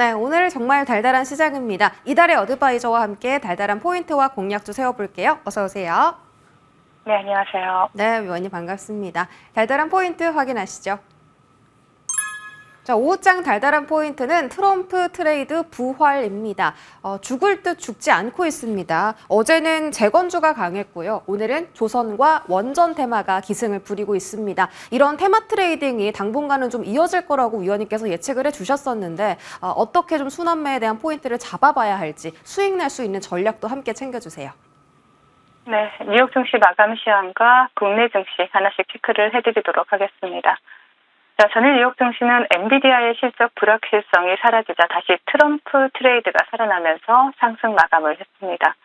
네, 오늘 정말 달달한 시장입니다. 이달의 어드바이저와 함께 달달한 포인트와 공략도 세워볼게요. 어서 오세요. 네, 안녕하세요. 네, 위원님 반갑습니다. 달달한 포인트 확인하시죠. 자, 5장 달달한 포인트는 트럼프 트레이드 부활입니다. 죽을 듯 죽지 않고 있습니다. 어제는 재건주가 강했고요. 오늘은 조선과 원전 테마가 기승을 부리고 있습니다. 이런 테마 트레이딩이 당분간은 좀 이어질 거라고 위원님께서 예측을 해주셨었는데 어떻게 좀 순환매에 대한 포인트를 잡아봐야 할지 수익 낼 수 있는 전략도 함께 챙겨주세요. 네, 뉴욕 증시 마감 시황과 국내 증시 하나씩 체크를 해드리도록 하겠습니다. 자, 전일 뉴욕 증시는 엔비디아의 실적 불확실성이 사라지자 다시 트럼프 트레이드가 살아나면서 상승 마감을 했습니다.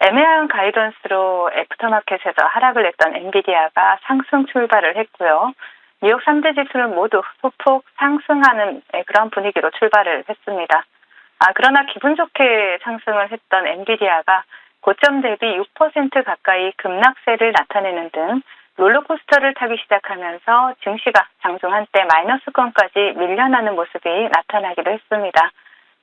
애매한 가이던스로 애프터마켓에서 하락을 했던 엔비디아가 상승 출발을 했고요. 뉴욕 3대 지수는 모두 소폭 상승하는 그런 분위기로 출발을 했습니다. 그러나 기분 좋게 상승을 했던 엔비디아가 고점 대비 6% 가까이 급락세를 나타내는 등 롤러코스터를 타기 시작하면서 증시가 장중 한때 마이너스권까지 밀려나는 모습이 나타나기도 했습니다.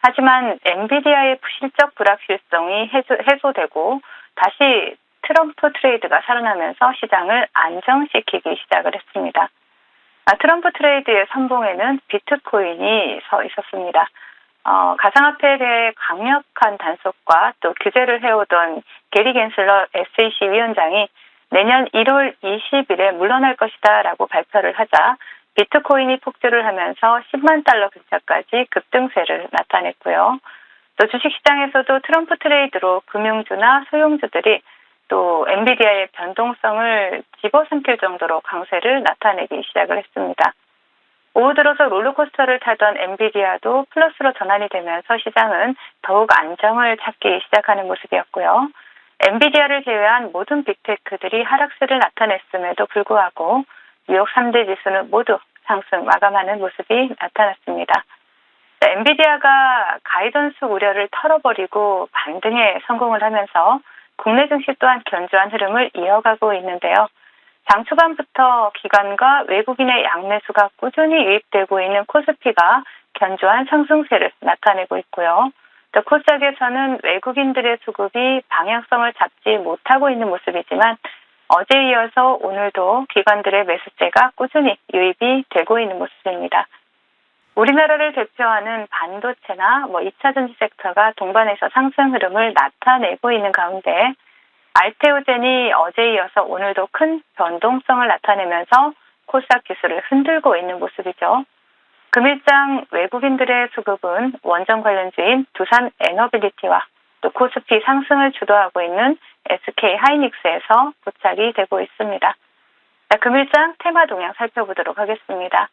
하지만 엔비디아의 실적 불확실성이 해소되고 다시 트럼프 트레이드가 살아나면서 시장을 안정시키기 시작을 했습니다. 트럼프 트레이드의 선봉에는 비트코인이 서 있었습니다. 가상화폐에 대해 강력한 단속과 또 규제를 해오던 게리 겐슬러 SEC 위원장이 내년 1월 20일에 물러날 것이다 라고 발표를 하자 비트코인이 폭주를 하면서 10만 달러 근처까지 급등세를 나타냈고요. 또 주식시장에서도 트럼프 트레이드로 금융주나 소형주들이 또 엔비디아의 변동성을 집어삼킬 정도로 강세를 나타내기 시작을 했습니다. 오후 들어서 롤러코스터를 타던 엔비디아도 플러스로 전환이 되면서 시장은 더욱 안정을 찾기 시작하는 모습이었고요. 엔비디아를 제외한 모든 빅테크들이 하락세를 나타냈음에도 불구하고 뉴욕 3대 지수는 모두 상승 마감하는 모습이 나타났습니다. 엔비디아가 가이던스 우려를 털어버리고 반등에 성공을 하면서 국내 증시 또한 견조한 흐름을 이어가고 있는데요. 장 초반부터 기관과 외국인의 양매수가 꾸준히 유입되고 있는 코스피가 견조한 상승세를 나타내고 있고요. 또 코스닥에서는 외국인들의 수급이 방향성을 잡지 못하고 있는 모습이지만 어제에 이어서 오늘도 기관들의 매수세가 꾸준히 유입이 되고 있는 모습입니다. 우리나라를 대표하는 반도체나 2차 전지 섹터가 동반해서 상승 흐름을 나타내고 있는 가운데 알테오젠이 어제에 이어서 오늘도 큰 변동성을 나타내면서 코스닥 지수를 흔들고 있는 모습이죠. 금일장 외국인들의 수급은 원전 관련주인 두산 에너빌리티와 또 코스피 상승을 주도하고 있는 SK 하이닉스에서 포착이 되고 있습니다. 자, 금일장 테마 동향 살펴보도록 하겠습니다.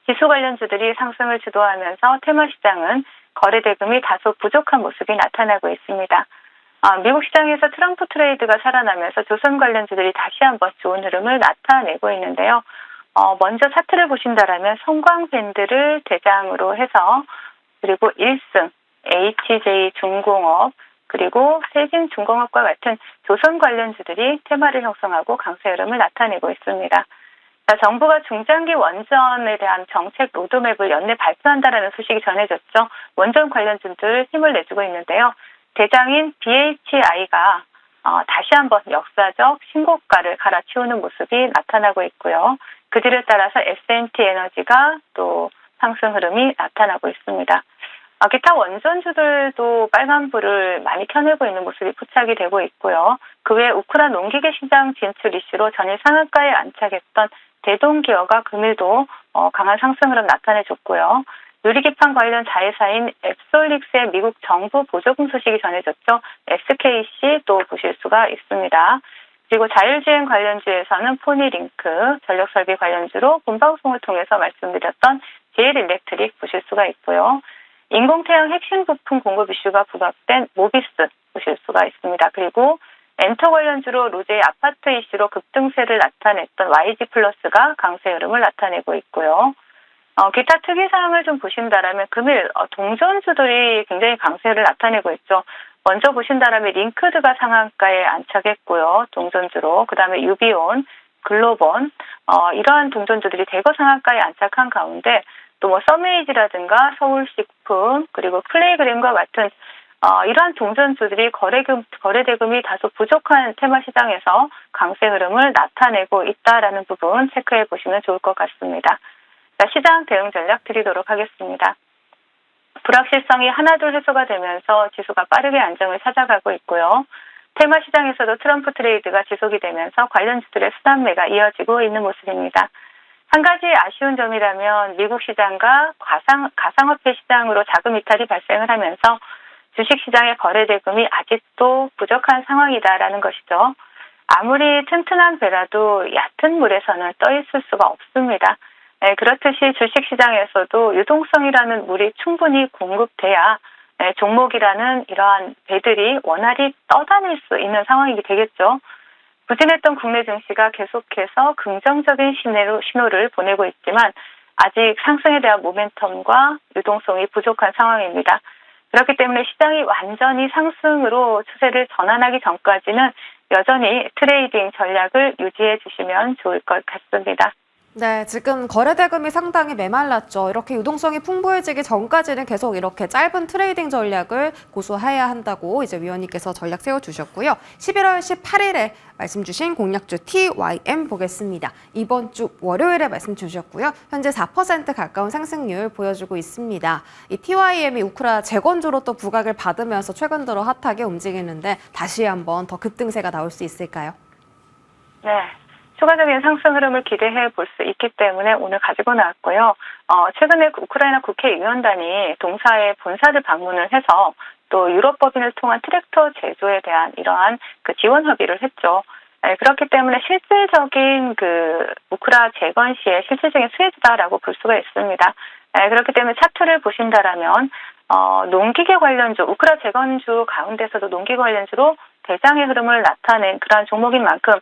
지수 관련주들이 상승을 주도하면서 테마 시장은 거래 대금이 다소 부족한 모습이 나타나고 있습니다. 미국 시장에서 트럼프 트레이드가 살아나면서 조선 관련주들이 다시 한번 좋은 흐름을 나타내고 있는데요. 먼저 차트를 보신다라면 성광밴드를 대장으로 해서 그리고 1승, HJ 중공업, 그리고 세진중공업과 같은 조선 관련주들이 테마를 형성하고 강세 흐름을 나타내고 있습니다. 자, 정부가 중장기 원전에 대한 정책 로드맵을 연내 발표한다라는 소식이 전해졌죠. 원전 관련주들 힘을 내주고 있는데요. 대장인 BHI가 다시 한번 역사적 신고가를 갈아치우는 모습이 나타나고 있고요. 그 뒤를 따라서 S&T 에너지가 또 상승 흐름이 나타나고 있습니다. 기타 원전주들도 빨간불을 많이 켜내고 있는 모습이 포착이 되고 있고요. 그 외에 우크라 농기계 시장 진출 이슈로 전일 상한가에 안착했던 대동기어가 금일도 강한 상승 흐름 나타내줬고요. 유리기판 관련 자회사인 앱솔릭스의 미국 정부 보조금 소식이 전해졌죠. SKC 또 보실 수가 있습니다. 그리고 자율주행 관련주에서는 포니링크, 전력설비 관련주로 본방송을 통해서 말씀드렸던 JL일렉트릭 보실 수가 있고요. 인공태양 핵심 부품 공급 이슈가 부각된 모비스 보실 수가 있습니다. 그리고 엔터 관련주로 로제의 아파트 이슈로 급등세를 나타냈던 YG플러스가 강세 흐름을 나타내고 있고요. 기타 특이사항을 좀 보신다라면 금일 동전주들이 굉장히 강세를 나타내고 있죠. 먼저 보신다라면 링크드가 상한가에 안착했고요. 동전주로. 그다음에 유비온, 글로본 이러한 동전주들이 대거 상한가에 안착한 가운데 또 뭐 서메이지라든가 서울식품 그리고 플레이그램과 같은 이러한 동전주들이 거래대금이 다소 부족한 테마 시장에서 강세 흐름을 나타내고 있다라는 부분 체크해 보시면 좋을 것 같습니다. 자, 시장 대응 전략 드리도록 하겠습니다. 불확실성이 하나둘 해소가 되면서 지수가 빠르게 안정을 찾아가고 있고요. 테마 시장에서도 트럼프 트레이드가 지속이 되면서 관련주들의 수단매가 이어지고 있는 모습입니다. 한 가지 아쉬운 점이라면 미국 시장과 가상화폐 시장으로 자금 이탈이 발생을 하면서 주식시장의 거래대금이 아직도 부족한 상황이다라는 것이죠. 아무리 튼튼한 배라도 얕은 물에서는 떠 있을 수가 없습니다. 그렇듯이 주식시장에서도 유동성이라는 물이 충분히 공급돼야 종목이라는 이러한 배들이 원활히 떠다닐 수 있는 상황이 되겠죠. 부진했던 국내 증시가 계속해서 긍정적인 신호를 보내고 있지만 아직 상승에 대한 모멘텀과 유동성이 부족한 상황입니다. 그렇기 때문에 시장이 완전히 상승으로 추세를 전환하기 전까지는 여전히 트레이딩 전략을 유지해 주시면 좋을 것 같습니다. 네, 지금 거래대금이 상당히 메말랐죠. 이렇게 유동성이 풍부해지기 전까지는 계속 이렇게 짧은 트레이딩 전략을 고수해야 한다고 이제 위원님께서 전략 세워주셨고요. 11월 18일에 말씀 주신 공략주 TYM 보겠습니다. 이번 주 월요일에 말씀 주셨고요. 현재 4% 가까운 상승률 보여주고 있습니다. 이 TYM이 우크라 재건조로 또 부각을 받으면서 최근 들어 핫하게 움직이는데 다시 한번 더 급등세가 나올 수 있을까요? 네. 추가적인 상승 흐름을 기대해 볼 수 있기 때문에 오늘 가지고 나왔고요. 최근에 우크라이나 국회의원단이 동사의 본사를 방문을 해서 또 유럽법인을 통한 트랙터 제조에 대한 이러한 그 지원 협의를 했죠. 그렇기 때문에 실질적인 그 우크라 재건 시의 실질적인 수혜주다라고 볼 수가 있습니다. 그렇기 때문에 차트를 보신다라면 농기계 관련주, 우크라 재건주 가운데서도 농기계 관련주로 대장의 흐름을 나타낸 그러한 종목인 만큼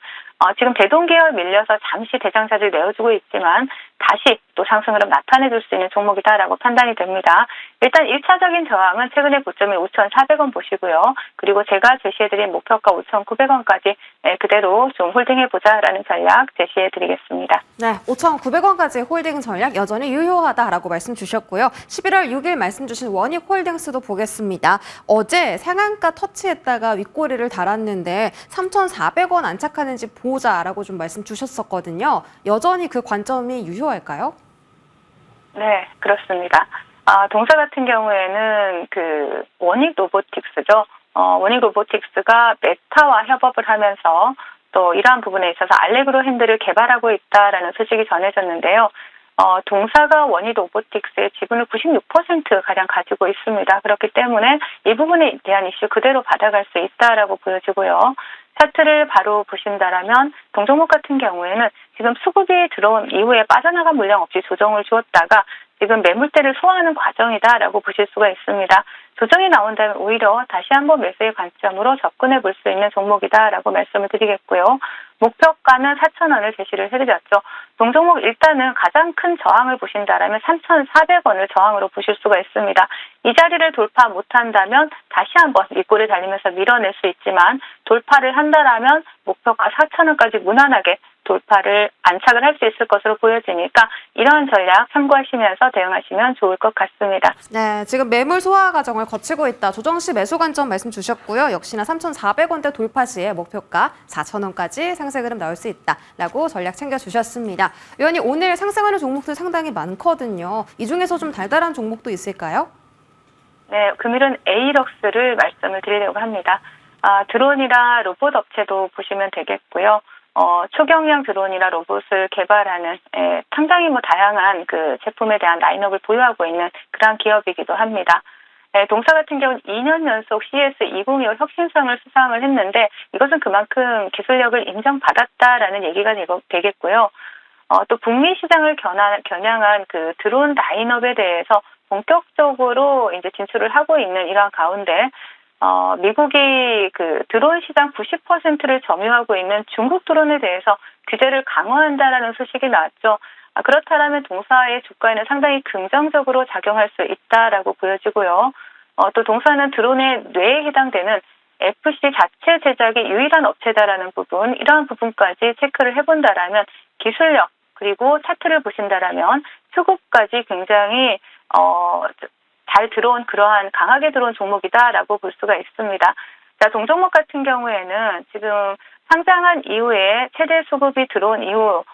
지금 대동계열 밀려서 잠시 대장자를 내어주고 있지만 다시 또 상승 흐름 나타내줄 수 있는 종목이다라고 판단이 됩니다. 일단 1차적인 저항은 최근의 고점이 5,400원 보시고요. 그리고 제가 제시해드린 목표가 5,900원까지 그대로 좀 홀딩해보자라는 전략 제시해드리겠습니다. 네, 5,900원까지 홀딩 전략 여전히 유효하다라고 말씀 주셨고요. 11월 6일 말씀 주신 원익홀딩스도 보겠습니다. 어제 상한가 터치했다가 윗꼬리를 달았는데 3,400원 안착하는지 보자라고 좀 말씀 주셨었거든요. 여전히 그 관점이 유효할까요? 네, 그렇습니다. 동사 같은 경우에는 그 원익 로보틱스죠. 원익 로보틱스가 메타와 협업을 하면서 또 이러한 부분에 있어서 알레그로 핸들을 개발하고 있다라는 소식이 전해졌는데요. 동사가 원익 로보틱스의 지분을 96%가량 가지고 있습니다. 그렇기 때문에 이 부분에 대한 이슈 그대로 받아갈 수 있다라고 보여지고요. 차트를 바로 보신다라면 동종목 같은 경우에는 지금 수급이 들어온 이후에 빠져나간 물량 없이 조정을 주었다가 지금 매물대를 소화하는 과정이다라고 보실 수가 있습니다. 조정이 나온다면 오히려 다시 한번 매수의 관점으로 접근해 볼 수 있는 종목이다라고 말씀을 드리겠고요. 목표가는 4,000원을 제시를 해드렸죠. 동종목 일단은 가장 큰 저항을 보신다라면 3,400원을 저항으로 보실 수가 있습니다. 이 자리를 돌파 못한다면 다시 한번 윗골을 달리면서 밀어낼 수 있지만 돌파를 한다라면 목표가 4,000원까지 무난하게 돌파를 안착을 할 수 있을 것으로 보여지니까 이러한 전략 참고하시면서 대응하시면 좋을 것 같습니다. 네, 지금 매물 소화 과정을 거치고 있다. 조정 시 매수 관점 말씀 주셨고요. 역시나 3,400원대 돌파 시에 목표가 4,000원까지 상승 흐름 나올 수 있다라고 전략 챙겨주셨습니다. 위원님, 오늘 상승하는 종목들 상당히 많거든요. 이 중에서 좀 달달한 종목도 있을까요? 네, 금일은 에이럭스를 말씀을 드리려고 합니다. 드론이나 로봇 업체도 보시면 되겠고요. 초경량 드론이나 로봇을 개발하는 상당히 다양한 그 제품에 대한 라인업을 보유하고 있는 그런 기업이기도 합니다. 동사 같은 경우는 2년 연속 CS2025 혁신상을 수상을 했는데 이것은 그만큼 기술력을 인정받았다라는 얘기가 되겠고요. 또 북미 시장을 겨냥한 그 드론 라인업에 대해서 본격적으로 이제 진출을 하고 있는 이러한 가운데 미국이 그 드론 시장 90%를 점유하고 있는 중국 드론에 대해서 규제를 강화한다라는 소식이 나왔죠. 그렇다면 동사의 주가에는 상당히 긍정적으로 작용할 수 있다라고 보여지고요. 또 동사는 드론의 뇌에 해당되는 FC 자체 제작이 유일한 업체다라는 부분, 이러한 부분까지 체크를 해본다라면 기술력 그리고 차트를 보신다라면 수급까지 굉장히 잘 들어온 그러한 강하게 들어온 종목이다라고 볼 수가 있습니다. 자, 동종목 같은 경우에는 지금 상장한 이후에 최대 수급이 들어온 이후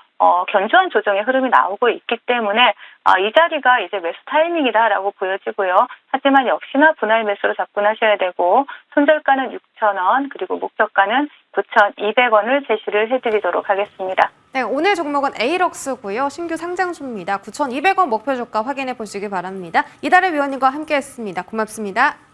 견조한 조정의 흐름이 나오고 있기 때문에 이 자리가 이제 매수 타이밍이다라고 보여지고요. 하지만 역시나 분할 매수로 접근하셔야 되고 손절가는 6,000원 그리고 목표가는 9,200원을 제시를 해드리도록 하겠습니다. 네, 오늘 종목은 에이럭스고요. 신규 상장주입니다. 9,200원 목표 주가 확인해 보시기 바랍니다. 이달의 위원님과 함께했습니다. 고맙습니다.